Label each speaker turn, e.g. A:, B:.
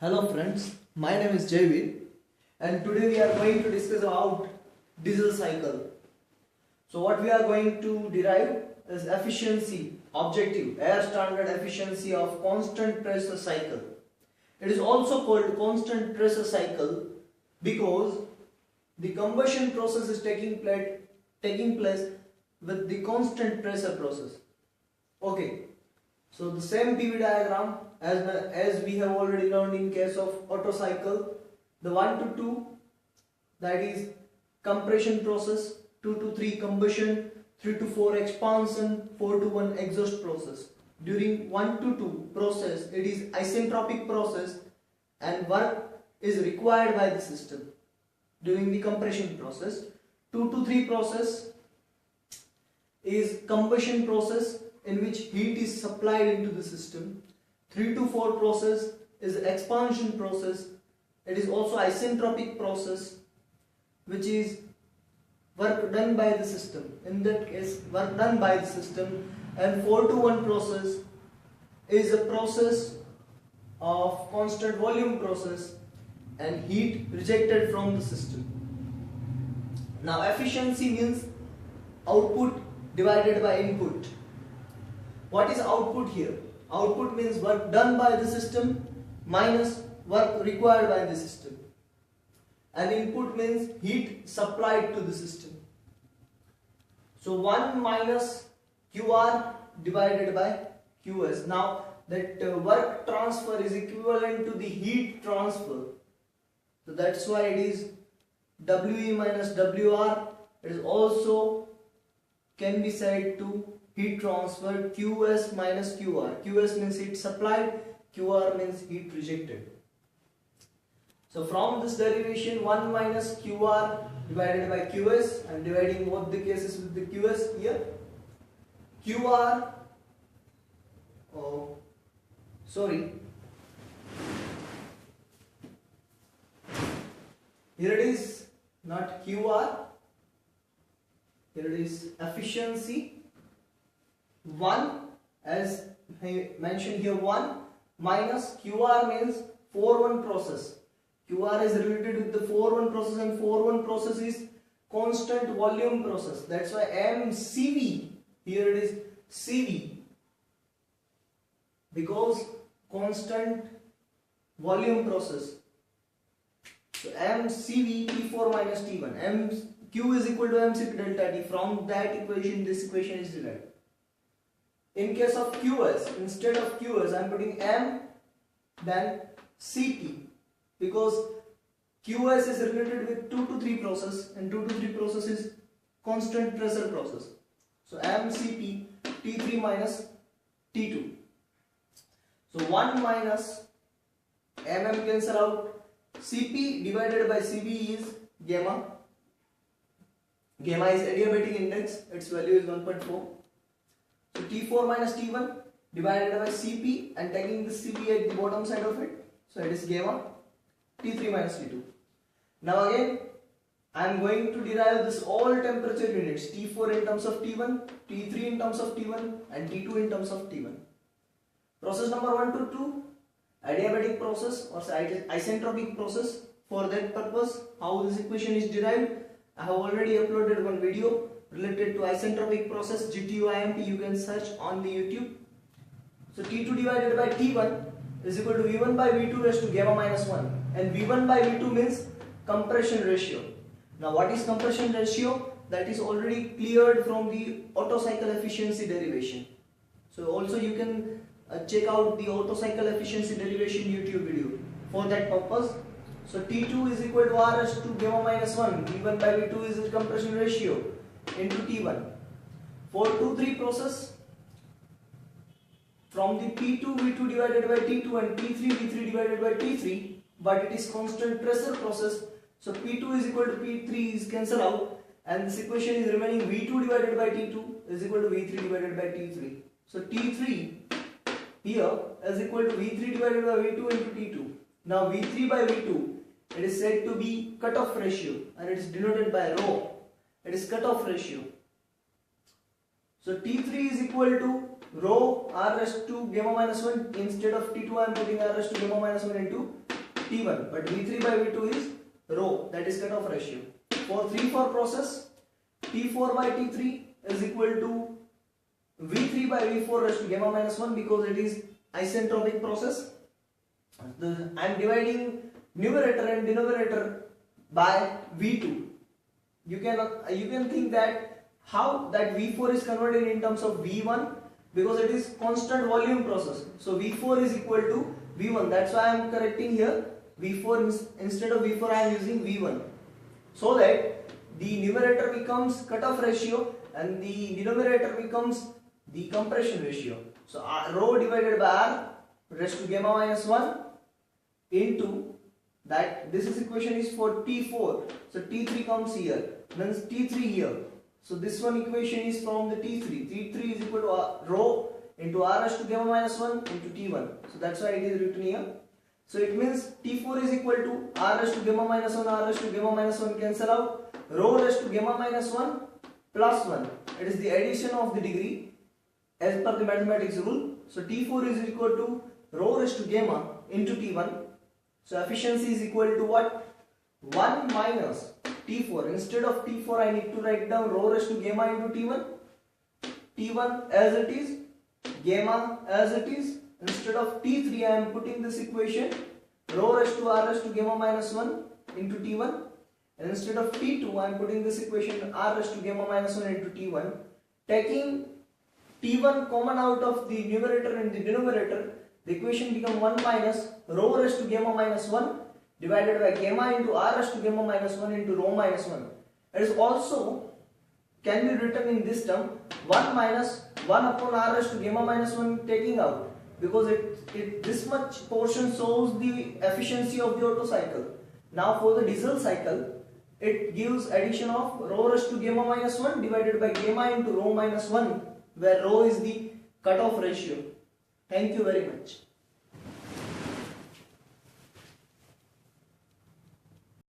A: Hello friends, my name is Jayveer and today we are going to discuss about diesel cycle. So what we are going to derive is efficiency, objective, air standard efficiency of constant pressure cycle. It is also called constant pressure cycle because the combustion process is taking place with the constant pressure process. Okay. So the same PV diagram as we have already learned in case of Otto cycle, the 1 to 2, that is compression process, 2 to 3 combustion, 3 to 4 expansion, 4 to 1 exhaust process. During 1 to 2 process, it is isentropic process and work is required by the system. During the compression process, 2 to 3 process is combustion process in which heat is supplied into the system. 3 to 4 process is expansion process. It is also isentropic process, which is work done by the system. In that case, work done by the system. And 4 to 1 process is a process of constant volume process and heat rejected from the system. Now efficiency means output divided by input. What is output here? Output means work done by the system minus work required by the system. And input means heat supplied to the system. So 1 minus QR divided by QS. Now that work transfer is equivalent to the heat transfer. So that's why it is WE minus WR. It is also can be said to heat transfer QS minus QR. QS means heat supplied, QR means heat rejected. So from this derivation, 1 minus QR divided by QS, I am dividing both the cases with the QS here. QR, here it is not QR, here it is efficiency. 1 as I mentioned here, 1 minus QR means 4-1 process. QR is related with the 4-1 process and 4-1 process is constant volume process. That's why MCV, here it is CV, because constant volume process. So MCV T4 minus T1. Q is equal to MCP delta T. From that equation, this equation is derived. In case of QS, instead of QS, I am putting M then CP, because QS is related with 2 to 3 process and 2 to 3 process is constant pressure process. So MCP T3 minus T2. So 1 minus MM cancel out. CP divided by CB is gamma. Gamma is adiabatic index, its value is 1.4. So T4 minus T1 divided by Cp and taking the Cp at the bottom side of it. So it is gamma T3 minus T2. Now again I am going to derive this all temperature units, T4 in terms of T1, T3 in terms of T1 and T2 in terms of T1. Process number 1 to 2, adiabatic process or isentropic process. For that purpose, how this equation is derived, I have already uploaded one video related to isentropic process, GTO-IMP, you can search on the YouTube. So T2 divided by T1 is equal to V1 by V2 raised to gamma minus 1, and V1 by V2 means compression ratio. Now what is compression ratio? That is already cleared from the Otto cycle efficiency derivation. So also you can check out the Otto cycle efficiency derivation YouTube video for that purpose. So T2 is equal to RS to gamma minus 1, V1 by V2 is the compression ratio into T1. For 2-3 process, from the P2 V2 divided by T2 and T3 V3 divided by T3, but it is constant pressure process, so P2 is equal to P3 is cancel out and this equation is remaining V2 divided by T2 is equal to V3 divided by T3. So T3 here is equal to V3 divided by V2 into T2. Now V3 by V2, it is said to be cutoff ratio and it is denoted by rho. It is cutoff ratio. So T3 is equal to rho r raised to gamma minus 1. Instead of T2 I am putting r raised to gamma minus 1 into T1, but V3 by V2 is rho, that is cutoff ratio. For 3-4 process, T4 by T3 is equal to V3 by V4 raised to gamma minus 1 because it is isentropic process. I am dividing numerator and denominator by V2. You can think that how that V4 is converted in terms of V1 because it is constant volume process. So V4 is equal to V1. That's why I am correcting here V4 instead of V4 I am using V1. So that the numerator becomes cutoff ratio and the denominator becomes the compression ratio. So rho divided by R raised to gamma minus 1 into that, this is equation is for T4. So T3 comes here, means T3 here. So this one equation is from the T3. T3 is equal to rho into R raised to gamma minus 1 into T1. So that's why it is written here. So it means T4 is equal to R raised to gamma minus 1, R raised to gamma minus 1 cancel out. Rho raised to gamma minus 1 plus 1. It is the addition of the degree as per the mathematics rule. So T4 is equal to rho raised to gamma into T1. So efficiency is equal to what? 1 minus T4. Instead of T4 I need to write down rho raised to gamma into T1. T1 as it is, gamma as it is. Instead of T3 I am putting this equation rho raised to R raised to gamma minus 1 into T1. And instead of T2 I am putting this equation R raised to gamma minus 1 into T1. Taking T1 common out of the numerator and the denominator, the equation becomes 1 minus rho raised to gamma minus 1 divided by gamma into R raised to gamma minus 1 into rho minus 1. It is also can be written in this term 1 minus 1 upon R raised to gamma minus 1 taking out, because this much portion shows the efficiency of the Otto cycle. Now for the diesel cycle, it gives addition of rho raised to gamma minus 1 divided by gamma into rho minus 1, where rho is the cutoff ratio. Thank you very much.